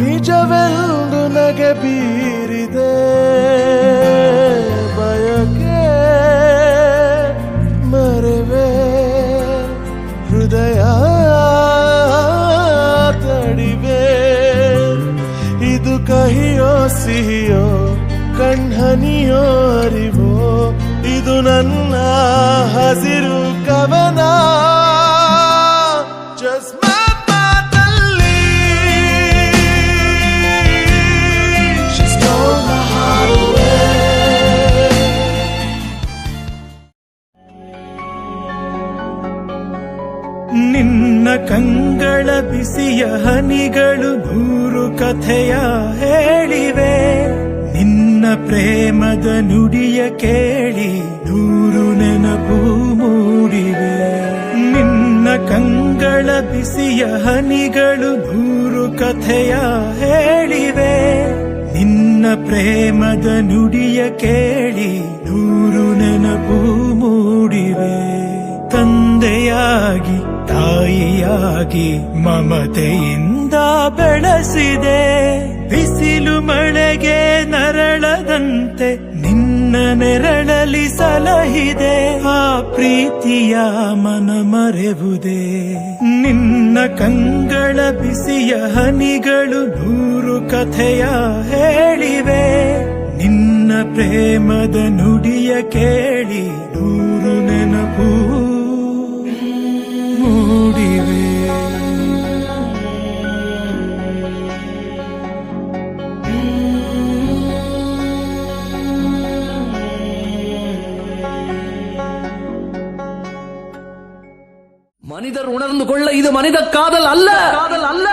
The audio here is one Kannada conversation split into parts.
ನಿಜವೆಂದು ನಗೆ ಬೀರಿದೆ ಬಯಕೆ ಮರೆವೆ ಹೃದಯ ತಡಿವೆ ಇದು ಕಹಿಯೋ ಸಿಹಿಯೋ ಕಣ್ಹನಿಯೋ ಅರಿವೋ ಇದು ನನ್ನ ಹಸಿರು ಕವನ ನಿನ್ನ ಕಂಗಳ ಬಿಸಿಯ ಹನಿಗಳು ನೂರು ಕಥೆಯ ಹೇಳಿವೆ ನಿನ್ನ ಪ್ರೇಮದ ನುಡಿಯ ಕೇಳಿ ನೂರು ನೆನಪು ಮೂಡಿವೆ ನಿನ್ನ ಕಂಗಳ ಬಿಸಿಯ ಹನಿಗಳು ನೂರು ಕಥೆಯ ಹೇಳಿವೆ ನಿನ್ನ ಪ್ರೇಮದ ನುಡಿಯ ಕೇಳಿ ನೂರು ನೆನಪು ಮೂಡಿವೆ ತಂದೆಯಾಗಿ ತಾಯಿಯಾಗಿ ಮಮತೆಯಿಂದ ಬೆಳೆಸಿದೆ ಬಿಸಿಲು ಮಳೆಗೆ ನರಳದಂತೆ ನಿನ್ನ ನೆರಳಲಿ ಸಲಹಿದೆ ಆ ಪ್ರೀತಿಯ ಮನ ಮರೆವುದೇ ನಿನ್ನ ಕಂಗಳ ಬಿಸಿಯ ಹನಿಗಳು ನೂರು ಕಥೆಯ ಹೇಳಿವೆ ನಿನ್ನ ಪ್ರೇಮದ ನುಡಿಯ ಕೇಳಿ ನೂರು ನೆನಪು ಮೂಡಿವೆ மனிதர் உணர்ந்து கொள்ள இது மனித காதல் அல்ல காதல் அல்ல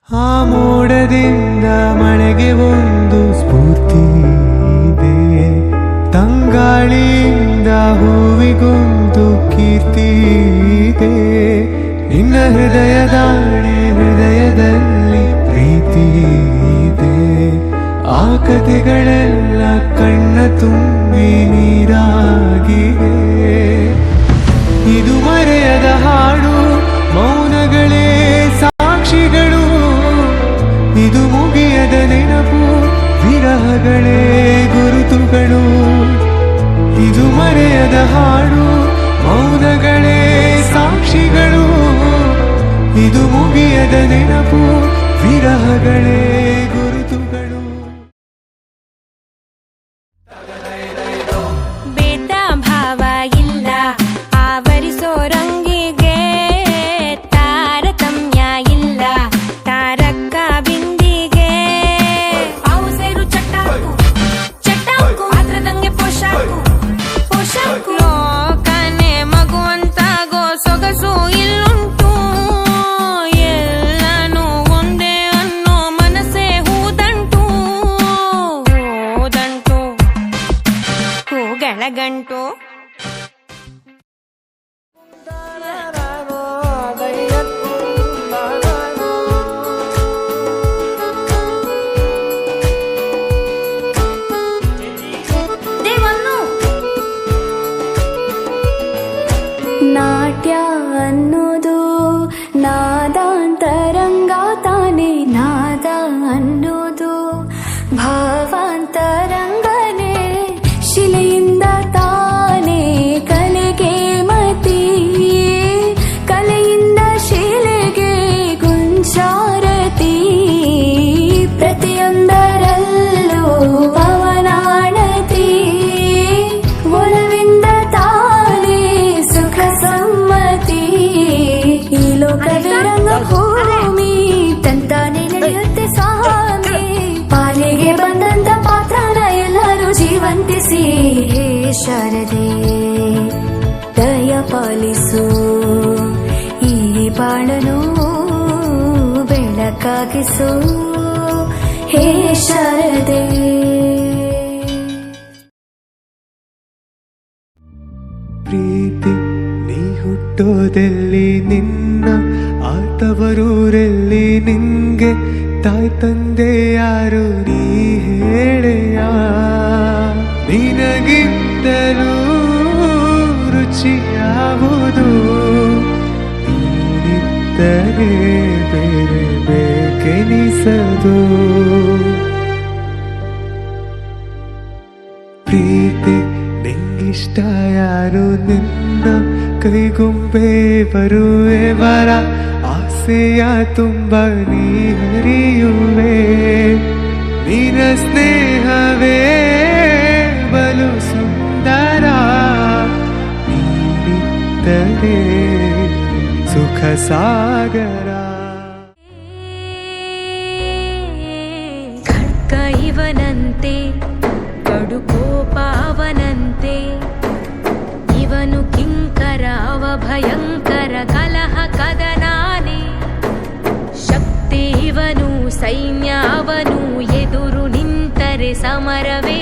ಆ ಮೋಡದಿಂದ ಮಳೆಗೆ ಒಂದು ಸ್ಫೂರ್ತಿ ಇದೆ ತಂಗಾಳಿಯಿಂದ ಹೂವಿಗೊಂದು ಕೀರ್ತಿ ಇದೆ ನಿನ್ನ ಹೃದಯದಲ್ಲಿ ಪ್ರೀತಿ ಇದೆ ಆ ಕಥೆಗಳೆಲ್ಲ ಕಣ್ಣ ತುಂಬಿ ನೀರಾಗಿವೆ ಇದು ಮರೆಯದ ಹಾಡು ಮೌನಗಳೇ ಸಾಕ್ಷಿಗಳು ಇದು ಮುಗಿಯದ ನೆನಪು ವಿರಹಗಳೇ ಗುರುತುಗಳು ಇದು ಮರೆಯದ ಹಾಡು ಮೌನಗಳೇ ಸಾಕ್ಷಿಗಳು ಇದು ಮುಗಿಯದ ನೆನಪು ವಿರಹಗಳೇ ಗುರುತುಗಳು ಬೇತ ಭಾವ ಇಲ್ಲ ಆವರಿಸೋ ರಂಗಿಗೆ ತಾರತಮ್ಯ ಇಲ್ಲ ತಾರಕ್ಕ ಬಿಂದಿಗೆ ಅವು ಸೇರು ಚಟ್ಟಾಕು ಚಟ್ಟಾಕು ಆದ್ರದಂಗೆ ಪೋಷಾಕು ಪೋಷಾಕು ಲೋಕನೆ ಮಗುವಂತಾಗೋ ಸೊಗಸು ಇಲ್ಲುಂಟು ಎಲ್ಲಾನು ಒಂದೇ ಅನ್ನೋ ಮನಸ್ಸೇ ಹೂದಂಟು ಹೂದಂಟು ಹೂಗಳಗಂಟು ಸಂತಿಸಿ ಹೇ ಶಾರದೆ ದಯ ಪಾಲಿಸು ಈ ಬಾಳನು ಬೆಳಕಾಗಿಸು ಹೇ ಶಾರದೆ. ಪ್ರೀತಿ ನೀ ಹುಟ್ಟೋದೆಲ್ಲಿ ನಿನ್ನ ಆತವರೂರೆಲ್ಲಿ ನಿಂಗೆ ತಾಯಿ ತಂದೆ ಯಾರು ನೀ ಹೇಳೆಯ ನಿನಗಿಂತಲೂ ರುಚಿ ಯಾವುದು ನೀನಿದ್ದರೆ ಬೇರೆ ಬೇಕೆನಿಸದು. ಪ್ರೀತಿ ನಿಂಗಿಷ್ಟ ಯಾರು ನಿನ್ನ ಕೈಗುಂಬೆ ಬರುವೆವರ ಆಸೆಯ ತುಂಬ ನೀ ಹರಿಯುವೆ ನಿನ ಸ್ನೇಹವೇ ಬಲು ಸುಂದರ ನೀನಿದ್ದರೆ ಸುಖ ಸಾಗರ. ಖಡ್ಗ ಇವನಂತೆ ಕಡು ಕೋಪ ಅವನಂತೆ ಇವನು ಕಿಂಕರ ಅವ ಭಯಂಕರ ಕಲಹ ಕದನಾನೆ ಶಕ್ತಿ ಇವನು ಸೈನ್ಯ ಅವನು ಎದುರು ನಿಂತರೆ ಸಮರವೇ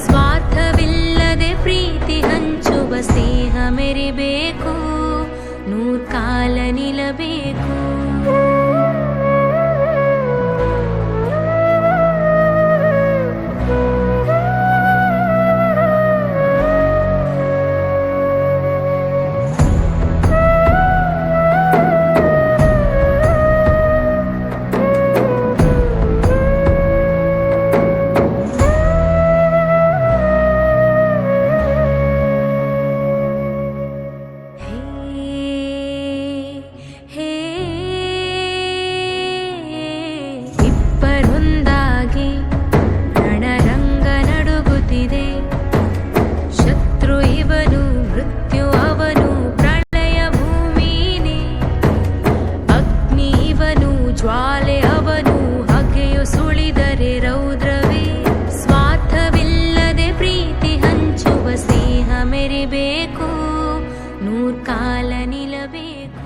ಸ್ವಾರ್ಥವಿಲ್ಲದೆ ಪ್ರೀತಿ ಹಂಚುವ ಸ್ನೇಹ ಮೆರಿಬೇಕು ನೂರ್ಕಾಲ ನಿಲ್ಲಬೇಕು. ಜ್ವಾಲೆ ಅವನು ಹಗೆಯು ಸುಳಿದರೆ ರೌದ್ರವೇ ಸ್ವಾರ್ಥವಿಲ್ಲದೆ ಪ್ರೀತಿ ಹಂಚುವ ಸ್ನೇಹ ಮೆರಿಬೇಕು ನೂರ್ಕಾಲ ನಿಲ್ಲಬೇಕು.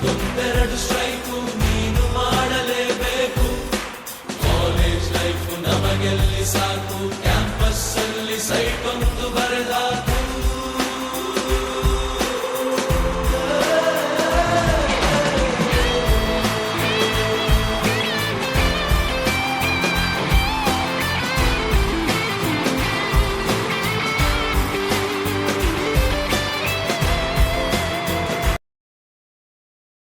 ಗೊಂದೆರಡು ಸ್ಟ್ರೈಕು ನೀನು ಮಾಡಲೇಬೇಕು ಕಾಲೇಜ್ ಲೈಫ್ ನಮಗೆಲ್ಲಿ ಸಾಕು